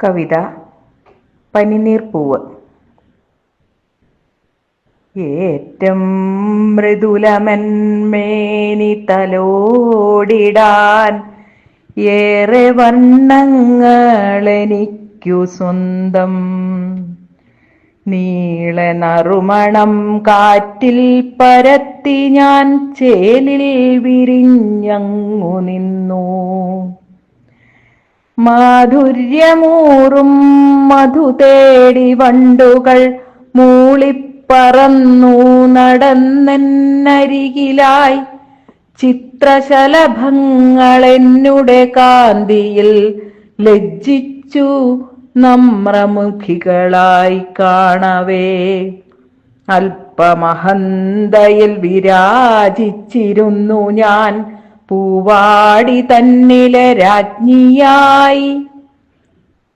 കവിത പനിനീർപ്പൂവ്. ഏറ്റം മൃദുലമന്മേനി തലോടിടാൻ ഏറെ വർണ്ണങ്ങളെനിക്കു സ്വന്തം. നീളെ നറുമണം കാറ്റിൽ പരത്തി ഞാൻ ചേലിൽ വിരിഞ്ഞങ്ങു നിന്നു. മാധുര്യമൂറും മധു തേടി വണ്ടുകൾ മൂളിപ്പറന്നു നടന്നെന്നരികിലായി. ചിത്രശലഭങ്ങളെന്നുടെ കാന്തിയിൽ ലജ്ജിച്ചു നമ്രമുഖികളായി കാണവേ. അല്പമഹന്തയിൽ വിരാജിച്ചിരുന്നു ഞാൻ പൂവാടി തന്നിലെ രാജ്ഞിയായി.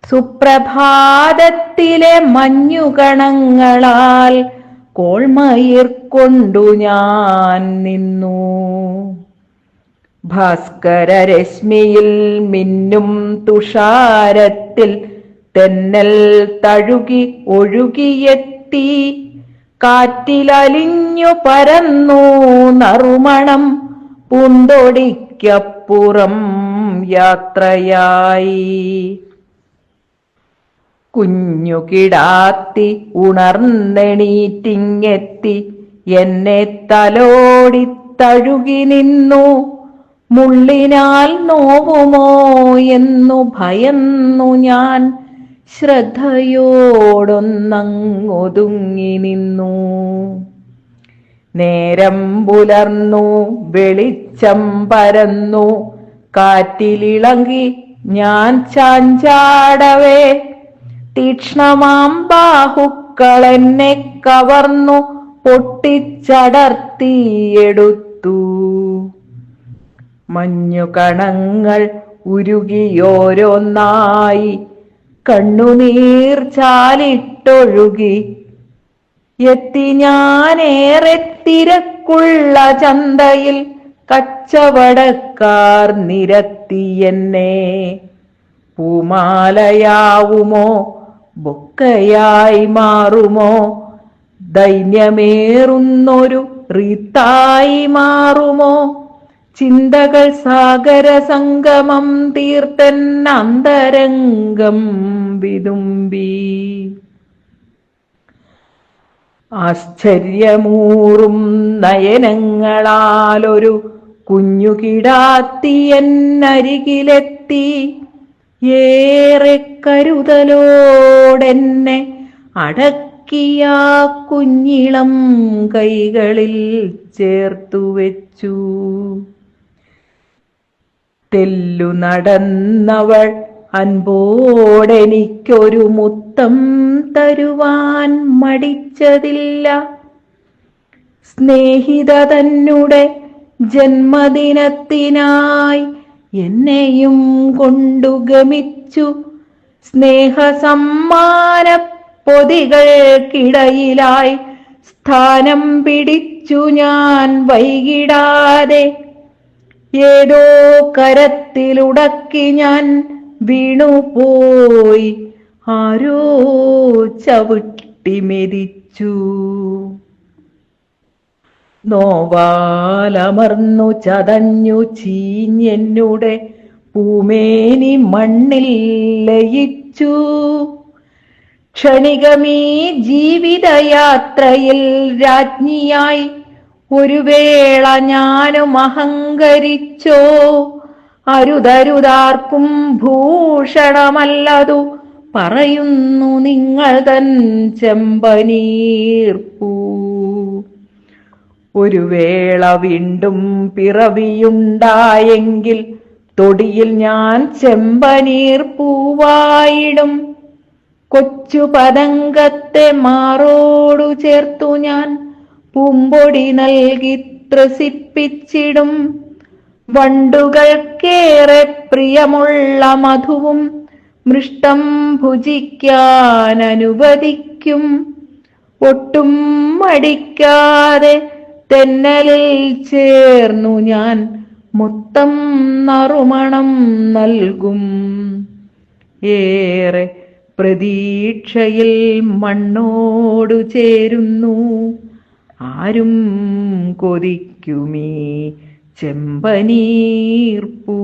സുപ്രഭാതത്തിലെ മഞ്ഞുകണങ്ങളാൽ കോൾമയിർ കൊണ്ടു ഞാൻ നിന്നു. ഭാസ്കരരശ്മിയിൽ മിന്നും തുഷാരത്തിൽ തെന്നൽ തഴുകി ഒഴുകിയെത്തി. കാറ്റിലലിഞ്ഞു പരന്നു നറുമണം പൂന്തൊടിക്കപ്പുറം യാത്രയായി. കുഞ്ഞു കിടാത്തി ഉണർന്നെണീറ്റിങ്ങെത്തി എന്നെ തലോടി തഴുകി നിന്നു. മുള്ളിനാൽ നോവുമോ എന്നു ഭയന്നു ഞാൻ ശ്രദ്ധയോടൊന്നങ്ങൊതുങ്ങി നിന്നു. നേരം പുലർന്നു, വെളിച്ചം പരന്നു, കാറ്റിലിളകി ഞാൻ ചാഞ്ചാടവേ. തീക്ഷ്ണമാം ബാഹുക്കളെന്നെ കവർന്നു പൊട്ടിച്ചടർത്തിയെടുത്തു. മഞ്ഞുകണങ്ങൾ ഉരുകിയോരോന്നായി കണ്ണുനീർ ചാലിട്ടൊഴുകി. എത്തി ഞാനേറെ തിരക്കുള്ള ചന്തയിൽ, കച്ചവടക്കാർ നിരത്തിയെന്നെ. പൂമാലയാവുമോ ബൊക്കയായി മാറുമോ, ദൈന്യമേറുന്നൊരു റീത്തായി മാറുമോ. ചിന്തകൾ സാഗര സംഗമം തീർത്തെന്നന്തരംഗം വിതുമ്പി. ആശ്ചര്യമൂറും നയനങ്ങളാലൊരു കുഞ്ഞു കിടാത്തി എന്നരികിലെത്തി. ഏറെ കരുതലോടെന്നെ അടക്കിയ കുഞ്ഞിളം കൈകളിൽ ചേർത്തുവെച്ചു. തെല്ലു നടന്നവൾ അൻപോടെനിക്കൊരു മുത്തം തരുവാൻ മടിച്ചതില്ല. സ്നേഹിത തന്നുടെ ജന്മദിനത്തിനായി എന്നെയും കൊണ്ടു ഗമിച്ചു. സ്നേഹസമ്മാന പൊതികൾക്കിടയിലായി സ്ഥാനം പിടിച്ചു ഞാൻ വൈകിടാതെ. ഏതോ കരത്തിലുടക്കി ഞാൻ വീണുപോയി, ആരോ ചവിട്ടി മെതിച്ചു. നോവാലമർന്നു ചതഞ്ഞു ചീഞ്ഞെന്നുടെ പൂമേനി മണ്ണിൽ ലയിച്ചു. ക്ഷണികമീ ജീവിതയാത്രയിൽ രാജ്ഞിയായി ഒരു വേള ഞാനും അഹങ്കരിച്ചോ. അരുതരുതാർക്കും ഭൂഷണമല്ലതു പറയുന്നു നിങ്ങൾ തൻ ചെമ്പനീർപ്പൂ. ഒരു വേള വീണ്ടും പിറവിയുണ്ടായെങ്കിൽ തൊടിയിൽ ഞാൻ ചെമ്പനീർപ്പൂവായിടും. കൊച്ചു പതംഗത്തെ മാറോടു ചേർത്തു ഞാൻ പൂമ്പൊടി നൽകി ത്രസിപ്പിച്ചിടും. വണ്ടുകൾക്കേറെ പ്രിയമുള്ള മധുവും മൃഷ്ടം ഭുജിക്കാൻ അനുവദിക്കും. ഒട്ടും മടിക്കാതെ തെന്നലിൽ ചേർന്നു ഞാൻ മൊത്തം നറുമണം നൽകും. ഏറെ പ്രതീക്ഷയിൽ മണ്ണോടു ചേരുന്നു. ആരും കൊതിക്കുമീ ചെമ്പനീർപ്പൂ.